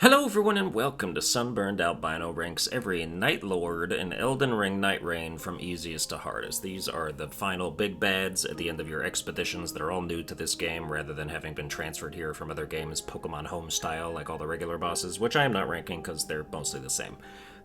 Hello everyone and welcome to Sunburned. Albino ranks every Nightlord in Elden Ring Nightreign from easiest to hardest. These are the final big bads at the end of your expeditions that are all new to this game rather than having been transferred here from other games Pokemon Home style like all the regular bosses, which I am not ranking because they're mostly the same.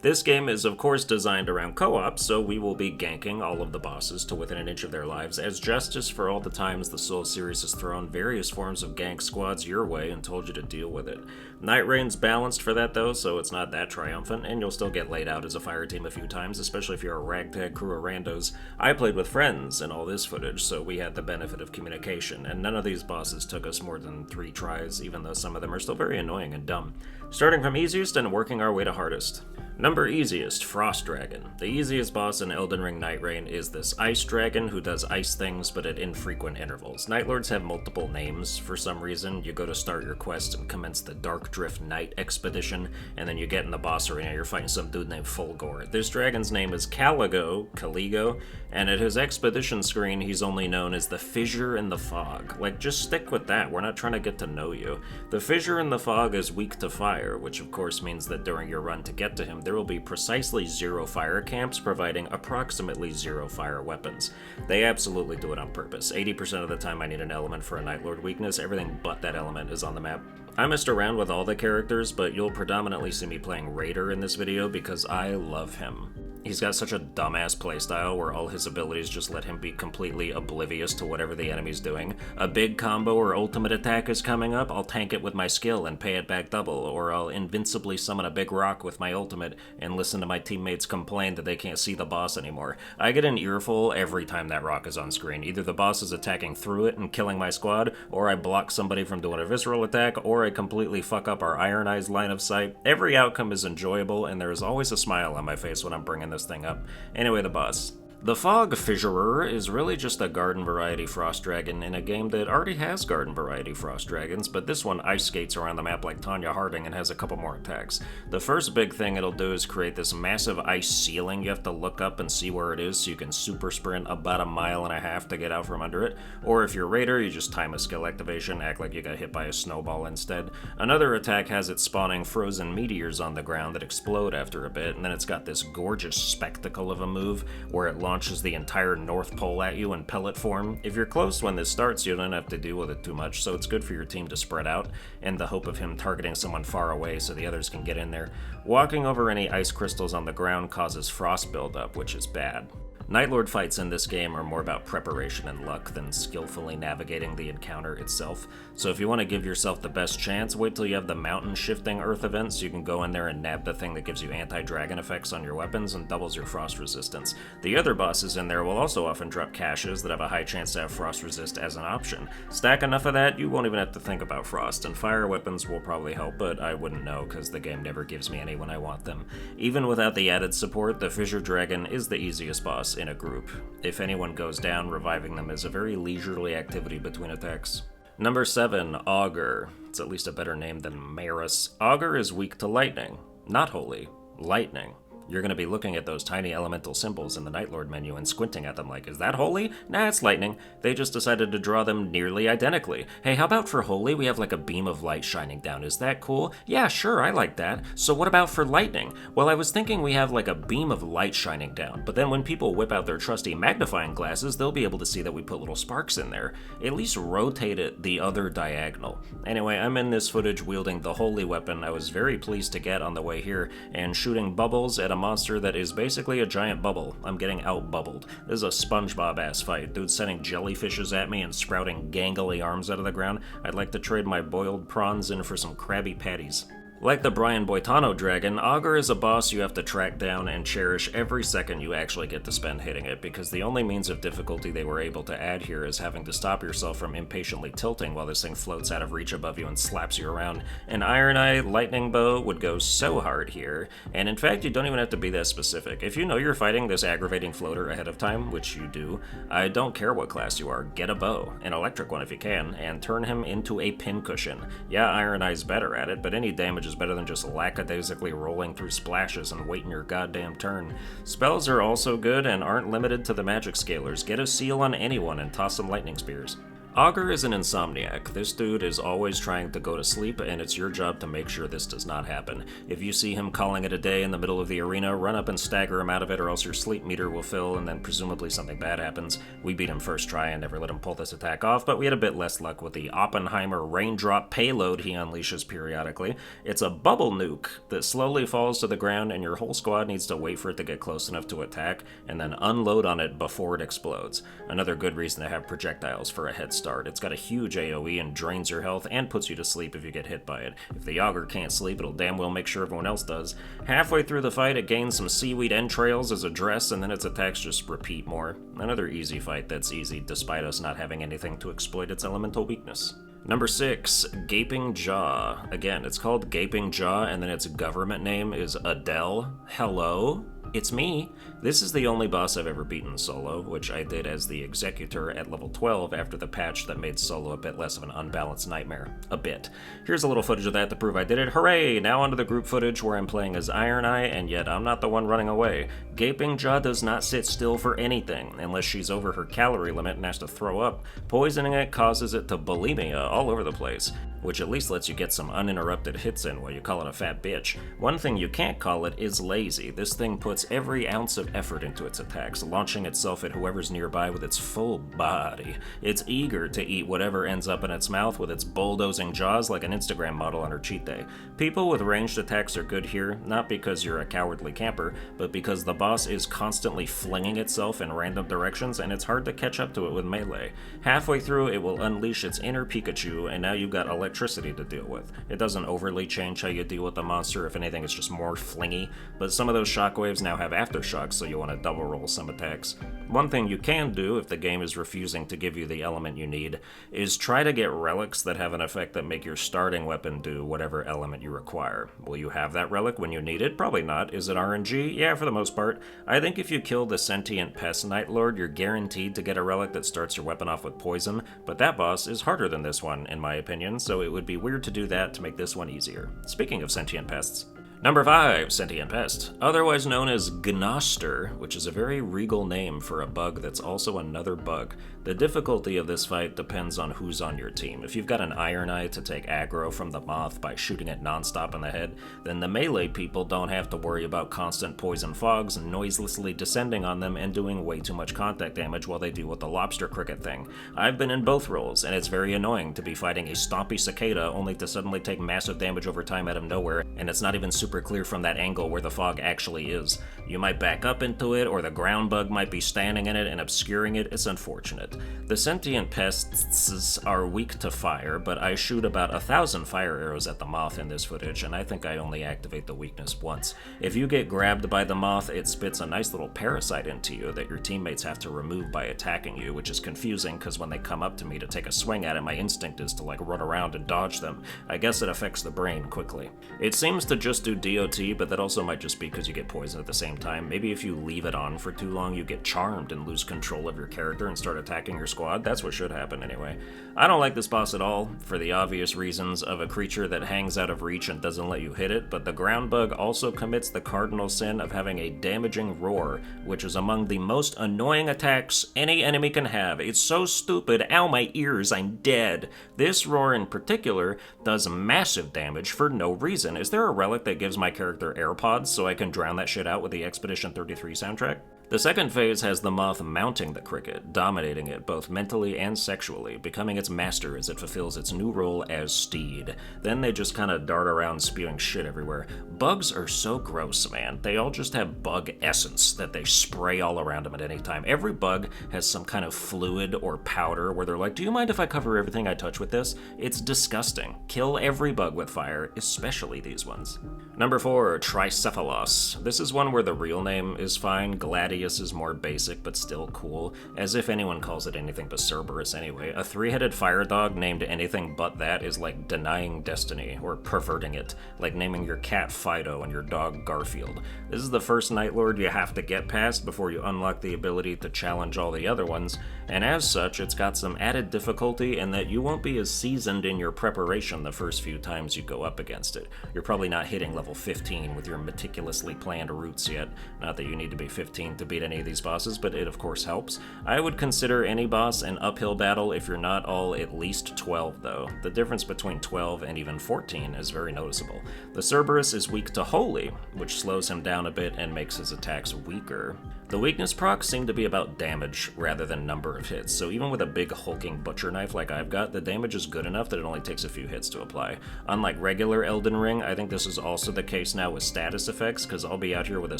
This game is of course designed around co-op, so we will be ganking all of the bosses to within an inch of their lives as justice for all the times the Soul series has thrown various forms of gank squads your way and told you to deal with it. Nightraign's balanced for that though, so it's not that triumphant, and you'll still get laid out as a fire team a few times, especially if you're a ragtag crew of randos. I played with friends in all this footage, so we had the benefit of communication, and none of these bosses took us more than 3 tries, even though some of them are still very annoying and dumb. Starting from easiest and working our way to hardest. Number easiest, Frost Dragon. The easiest boss in Elden Ring Nightreign is this ice dragon who does ice things but at infrequent intervals. Nightlords have multiple names for some reason. You go to start your quest and commence the Dark Drift Night Expedition, and then you get in the boss arena, you're fighting some dude named Fulgore. This dragon's name is Caligo, and at his expedition screen he's only known as the Fissure in the Fog. Like, just stick with that, we're not trying to get to know you. The Fissure in the Fog is weak to fire, which of course means that during your run to get to him, there will be precisely 0 fire camps providing approximately 0 fire weapons. They absolutely do it on purpose. 80% of the time I need an element for a Nightlord weakness, everything but that element is on the map. I messed around with all the characters, but you'll predominantly see me playing Raider in this video because I love him. He's got such a dumbass playstyle where all his abilities just let him be completely oblivious to whatever the enemy's doing. A big combo or ultimate attack is coming up, I'll tank it with my skill and pay it back double, or I'll invincibly summon a big rock with my ultimate and listen to my teammates complain that they can't see the boss anymore. I get an earful every time that rock is on screen. Either the boss is attacking through it and killing my squad, or I block somebody from doing a visceral attack, or I completely fuck up our Iron Eyes line of sight. Every outcome is enjoyable, and there is always a smile on my face when I'm bringing this thing up. Anyway, the boss. The Fog Fissurer is really just a garden variety frost dragon in a game that already has garden variety frost dragons, but this one ice skates around the map like Tanya Harding and has a couple more attacks. The first big thing it'll do is create this massive ice ceiling you have to look up and see where it is so you can super sprint about 1.5 miles to get out from under it, or if you're Raider, you just time a skill activation, act like you got hit by a snowball instead. Another attack has it spawning frozen meteors on the ground that explode after a bit, and then it's got this gorgeous spectacle of a move where it launches the entire North Pole at you in pellet form. If you're close when this starts, you don't have to deal with it too much, so it's good for your team to spread out, in the hope of him targeting someone far away so the others can get in there. Walking over any ice crystals on the ground causes frost buildup, which is bad. Nightlord fights in this game are more about preparation and luck than skillfully navigating the encounter itself, so if you want to give yourself the best chance, wait till you have the mountain shifting earth event so you can go in there and nab the thing that gives you anti-dragon effects on your weapons and doubles your frost resistance. The other bosses in there will also often drop caches that have a high chance to have frost resist as an option. Stack enough of that, you won't even have to think about frost, and fire weapons will probably help, but I wouldn't know because the game never gives me any when I want them. Even without the added support, the Fissure Dragon is the easiest boss in a group. If anyone goes down, reviving them is a very leisurely activity between attacks. Number 7, Augur. It's at least a better name than Maris. Augur is weak to lightning. Not holy. Lightning. You're going to be looking at those tiny elemental symbols in the Nightlord menu and squinting at them like, is that holy? Nah, it's lightning. They just decided to draw them nearly identically. Hey, how about for holy we have like a beam of light shining down? Is that cool? Yeah, sure, I like that. So what about for lightning? Well, I was thinking we have like a beam of light shining down, but then when people whip out their trusty magnifying glasses, they'll be able to see that we put little sparks in there. At least rotate it the other diagonal. Anyway, I'm in this footage wielding the holy weapon I was very pleased to get on the way here, and shooting bubbles at a monster that is basically a giant bubble. I'm getting out-bubbled. This is a SpongeBob-ass fight. Dude's sending jellyfishes at me and sprouting gangly arms out of the ground. I'd like to trade my boiled prawns in for some Krabby Patties. Like the Brian Boitano dragon, Augur is a boss you have to track down and cherish every second you actually get to spend hitting it, because the only means of difficulty they were able to add here is having to stop yourself from impatiently tilting while this thing floats out of reach above you and slaps you around. An Iron Eye lightning bow would go so hard here, and in fact you don't even have to be that specific. If you know you're fighting this aggravating floater ahead of time, which you do, I don't care what class you are, get a bow, an electric one if you can, and turn him into a pincushion. Yeah, Iron Eye's better at it, but any damage is better than just lackadaisically rolling through splashes and waiting your goddamn turn. Spells are also good and aren't limited to the magic scalers. Get a seal on anyone and toss some lightning spears. Augur is an insomniac. This dude is always trying to go to sleep, and it's your job to make sure this does not happen. If you see him calling it a day in the middle of the arena, run up and stagger him out of it, or else your sleep meter will fill, and then presumably something bad happens. We beat him first try and never let him pull this attack off, but we had a bit less luck with the Oppenheimer raindrop payload he unleashes periodically. It's a bubble nuke that slowly falls to the ground, and your whole squad needs to wait for it to get close enough to attack, and then unload on it before it explodes. Another good reason to have projectiles for a head start. It's got a huge AoE and drains your health and puts you to sleep if you get hit by it. If the Augur can't sleep, it'll damn well make sure everyone else does. Halfway through the fight, it gains some seaweed entrails as a dress, and then its attacks just repeat more. Another easy fight that's easy, despite us not having anything to exploit its elemental weakness. Number 6, Gaping Jaw. Again, it's called Gaping Jaw, and then its government name is Adele. Hello? It's me. This is the only boss I've ever beaten solo, which I did as the Executor at level 12 after the patch that made solo a bit less of an unbalanced nightmare. A bit. Here's a little footage of that to prove I did it. Hooray! Now onto the group footage where I'm playing as Iron Eye, and yet I'm not the one running away. Gaping Jaw does not sit still for anything, unless she's over her calorie limit and has to throw up. Poisoning it causes it to bulimia all over the place, which at least lets you get some uninterrupted hits in while you call it a fat bitch. One thing you can't call it is lazy. This thing puts every ounce of effort into its attacks, launching itself at whoever's nearby with its full body. It's eager to eat whatever ends up in its mouth with its bulldozing jaws like an Instagram model on her cheat day. People with ranged attacks are good here, not because you're a cowardly camper, but because the boss is constantly flinging itself in random directions and it's hard to catch up to it with melee. Halfway through, it will unleash its inner Pikachu, and now you've got electricity to deal with. It doesn't overly change how you deal with the monster. If anything, it's just more flingy, but some of those shockwaves now have aftershocks, so you want to double roll some attacks. One thing you can do, if the game is refusing to give you the element you need, is try to get relics that have an effect that make your starting weapon do whatever element you require. Will you have that relic when you need it? Probably not. Is it RNG? Yeah, for the most part. I think if you kill the sentient pest Nightlord, you're guaranteed to get a relic that starts your weapon off with poison, but that boss is harder than this one, in my opinion, so it would be weird to do that to make this one easier. Speaking of sentient pests, Number 5, Sentient Pest, otherwise known as Gnoster, which is a very regal name for a bug that's also another bug. The difficulty of this fight depends on who's on your team. If you've got an Iron Eye to take aggro from the moth by shooting it nonstop in the head, then the melee people don't have to worry about constant poison fogs noiselessly descending on them and doing way too much contact damage while they deal with the lobster cricket thing. I've been in both roles, and it's very annoying to be fighting a stompy cicada only to suddenly take massive damage over time out of nowhere, and it's not even super clear from that angle where the fog actually is. You might back up into it, or the ground bug might be standing in it and obscuring it. It's unfortunate. The sentient pests are weak to fire, but I shoot about 1,000 fire arrows at the moth in this footage, and I think I only activate the weakness once. If you get grabbed by the moth, it spits a nice little parasite into you that your teammates have to remove by attacking you, which is confusing because when they come up to me to take a swing at it, my instinct is to run around and dodge them. I guess it affects the brain quickly. It seems to just do DOT, but that also might just be because you get poisoned at the same time. Maybe if you leave it on for too long, you get charmed and lose control of your character and start attacking your squad. That's what should happen anyway. I don't like this boss at all, for the obvious reasons of a creature that hangs out of reach and doesn't let you hit it, but the ground bug also commits the cardinal sin of having a damaging roar, which is among the most annoying attacks any enemy can have. It's so stupid, ow my ears, I'm dead. This roar in particular does massive damage for no reason. Is there a relic that gives my character AirPods so I can drown that shit out with the Expedition 33 soundtrack? The second phase has the moth mounting the cricket, dominating it both mentally and sexually, becoming its master as it fulfills its new role as steed. Then they just kind of dart around spewing shit everywhere. Bugs are so gross, man. They all just have bug essence that they spray all around them at any time. Every bug has some kind of fluid or powder where they're like, do you mind if I cover everything I touch with this? It's disgusting. Kill every bug with fire, especially these ones. Number 4, Tricephalos. This is one where the real name is fine. Gladius is more basic, but still cool. As if anyone calls it anything but Cerberus anyway. A 3-headed fire dog named anything but that is like denying destiny, or perverting it. Like naming your cat Fido and your dog Garfield. This is the first Nightlord you have to get past before you unlock the ability to challenge all the other ones, and as such, it's got some added difficulty in that you won't be as seasoned in your preparation the first few times you go up against it. You're probably not hitting level 15 with your meticulously planned routes yet. Not that you need to be 15 to beat any of these bosses, but it of course helps. I would consider any boss an uphill battle if you're not all at least 12 though. The difference between 12 and even 14 is very noticeable. The Cerberus is weak to Holy, which slows him down a bit and makes his attacks weaker. The weakness procs seem to be about damage rather than number of hits, so even with a big hulking butcher knife like I've got, the damage is good enough that it only takes a few hits to apply. Unlike regular Elden Ring, I think this is also the case now with status effects, because I'll be out here with a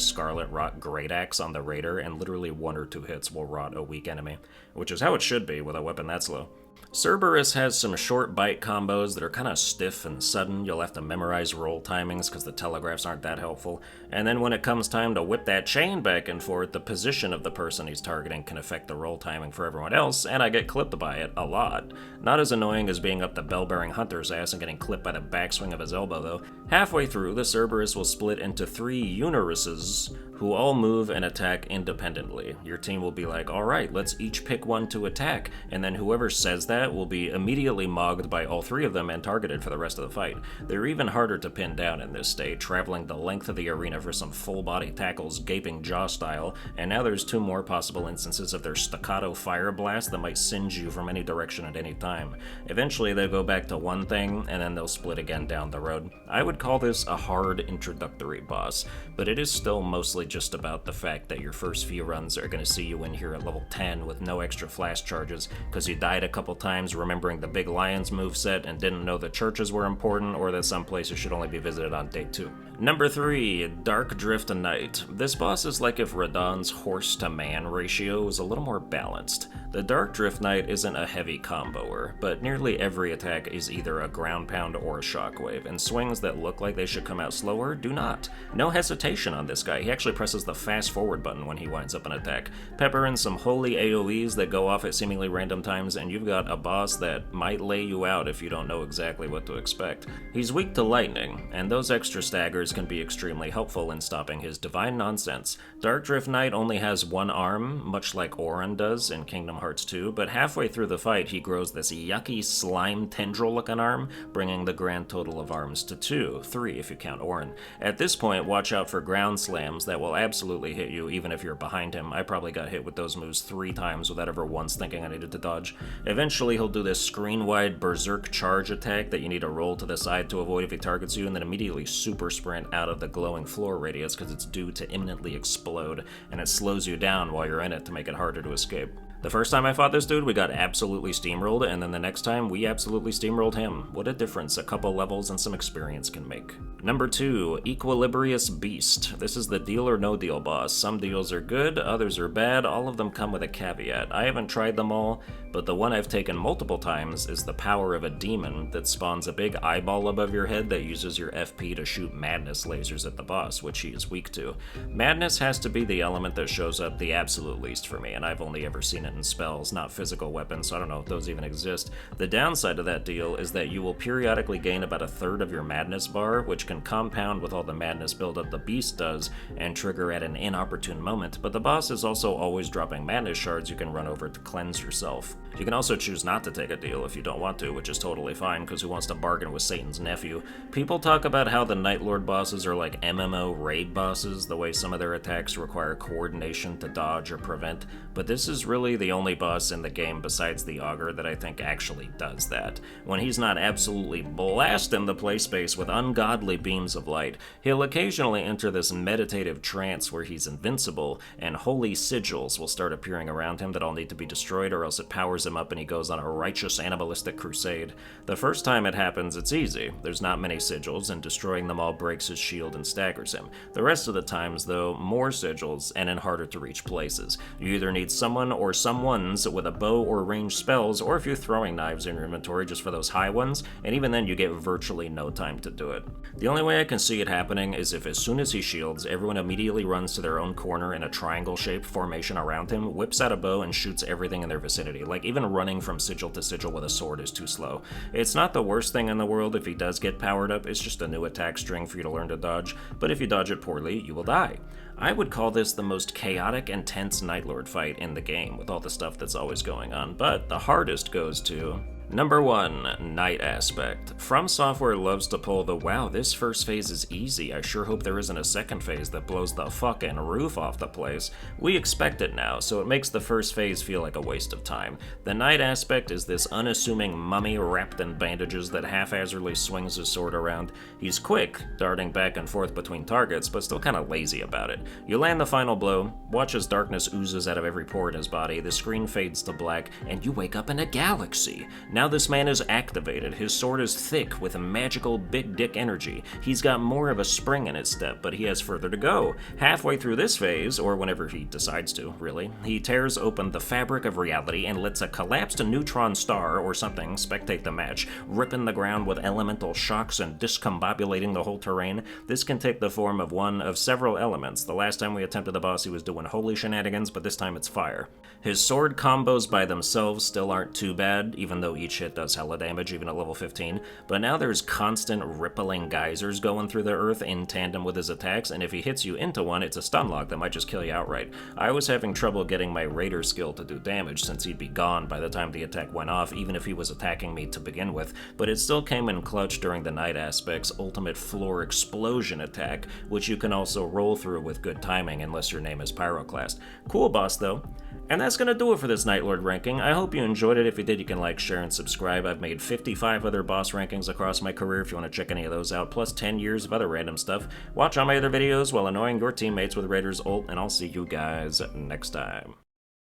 Scarlet Rot Great Axe on the Raider, and literally 1 or 2 hits will rot a weak enemy, which is how it should be with a weapon that slow. Cerberus has some short bite combos that are kind of stiff and sudden. You'll have to memorize roll timings because the telegraphs aren't that helpful. And then when it comes time to whip that chain back and forth, the position of the person he's targeting can affect the roll timing for everyone else, and I get clipped by it a lot. Not as annoying as being up the bell-bearing hunter's ass and getting clipped by the backswing of his elbow, though. Halfway through, the Cerberus will split into 3 Uniruses, who all move and attack independently. Your team will be like, alright, let's each pick one to attack, and then whoever says that will be immediately mogged by all 3 of them and targeted for the rest of the fight. They're even harder to pin down in this state, traveling the length of the arena for some full-body tackles, gaping jaw style, and now there's 2 more possible instances of their staccato fire blast that might singe you from any direction at any time. Eventually they'll go back to one thing, and then they'll split again down the road. I would call this a hard introductory boss, but it is still mostly just about the fact that your first few runs are going to see you in here at level 10 with no extra flash charges because you died a couple times remembering the big lions moveset and didn't know the churches were important or that some places should only be visited on day 2. Number 3, Dark Drift Knight. This boss is like if Radahn's horse to man ratio was a little more balanced. The Dark Drift Knight isn't a heavy comboer, but nearly every attack is either a ground pound or a shockwave, and swings that look like they should come out slower do not. No hesitation on this guy, he actually presses the fast forward button when he winds up an attack. Pepper in some holy AoEs that go off at seemingly random times, and you've got a boss that might lay you out if you don't know exactly what to expect. He's weak to lightning, and those extra staggers can be extremely helpful in stopping his divine nonsense. Dark Drift Knight only has 1 arm, much like Auron does in Kingdom Hearts 2, but halfway through the fight he grows this yucky slime tendril-looking arm, bringing the grand total of arms to 2, 3 if you count Auron. At this point, watch out for ground slams that will absolutely hit you even if you're behind him. I probably got hit with those moves 3 times without ever once thinking I needed to dodge. Eventually he'll do this screen-wide berserk charge attack that you need to roll to the side to avoid if he targets you, and then immediately super sprint out of the glowing floor radius because it's due to imminently explode, and it slows you down while you're in it to make it harder to escape. The first time I fought this dude, we got absolutely steamrolled, and then the next time, we absolutely steamrolled him. What a difference a couple levels and some experience can make. Number 2, Equilibrious Beast. This is the deal or no deal boss. Some deals are good, others are bad, all of them come with a caveat. I haven't tried them all, but the one I've taken multiple times is the power of a demon that spawns a big eyeball above your head that uses your FP to shoot madness lasers at the boss, which he is weak to. Madness has to be the element that shows up the absolute least for me, and I've only ever seen it in spells, not physical weapons, so I don't know if those even exist. The downside of that deal is that you will periodically gain about 1/3 of your madness bar, which can compound with all the madness buildup the beast does and trigger at an inopportune moment, but the boss is also always dropping madness shards you can run over to cleanse yourself. You can also choose not to take a deal if you don't want to, which is totally fine, because who wants to bargain with Satan's nephew? People talk about how the Nightlord bosses are like MMO raid bosses, the way some of their attacks require coordination to dodge or prevent, but this is really the only boss in the game besides the Augur that I think actually does that. When he's not absolutely blasting the playspace with ungodly beams of light, he'll occasionally enter this meditative trance where he's invincible, and holy sigils will start appearing around him that all need to be destroyed or else it powers him up and he goes on a righteous animalistic crusade. The first time it happens, it's easy. There's not many sigils, and destroying them all breaks his shield and staggers him. The rest of the times, though, more sigils and in harder to reach places. You either need someone or someones with a bow or ranged spells, or a few throwing knives in your inventory just for those high ones, and even then you get virtually no time to do it. The only way I can see it happening is if as soon as he shields, everyone immediately runs to their own corner in a triangle-shaped formation around him, whips out a bow, and shoots everything in their vicinity. Like, even running from sigil to sigil with a sword is too slow. It's not the worst thing in the world if he does get powered up, it's just a new attack string for you to learn to dodge, but if you dodge it poorly, you will die. I would call this the most chaotic and tense Nightlord fight in the game, with all the stuff that's always going on, but the hardest goes to... Number 1, Night Aspect. From Software loves to pull the wow, this first phase is easy, I sure hope there isn't a second phase that blows the fucking roof off the place. We expect it now, so it makes the first phase feel like a waste of time. The Night Aspect is this unassuming mummy wrapped in bandages that haphazardly swings his sword around. He's quick, darting back and forth between targets, but still kinda lazy about it. You land the final blow, watch as darkness oozes out of every pore in his body, the screen fades to black, and you wake up in a galaxy. Now this man is activated, his sword is thick with a magical big dick energy. He's got more of a spring in his step, but he has further to go. Halfway through this phase, or whenever he decides to, really, he tears open the fabric of reality and lets a collapsed neutron star or something spectate the match, ripping the ground with elemental shocks and discombobulating the whole terrain. This can take the form of one of several elements. The last time we attempted the boss, he was doing holy shenanigans, but this time it's fire. His sword combos by themselves still aren't too bad, even though each hit does hella damage, even at level 15, but now there's constant rippling geysers going through the earth in tandem with his attacks, and if he hits you into one, it's a stun lock that might just kill you outright. I was having trouble getting my Raider skill to do damage since he'd be gone by the time the attack went off, even if he was attacking me to begin with, but it still came in clutch during the Night Aspect's ultimate floor explosion attack, which you can also roll through with good timing unless your name is Pyroclast. Cool boss though. And that's gonna do it for this Nightlord ranking. I hope you enjoyed it. If you did, you can like, share, and subscribe. I've made 55 other boss rankings across my career if you want to check any of those out, plus 10 years of other random stuff. Watch all my other videos while annoying your teammates with Raider's ult, and I'll see you guys next time.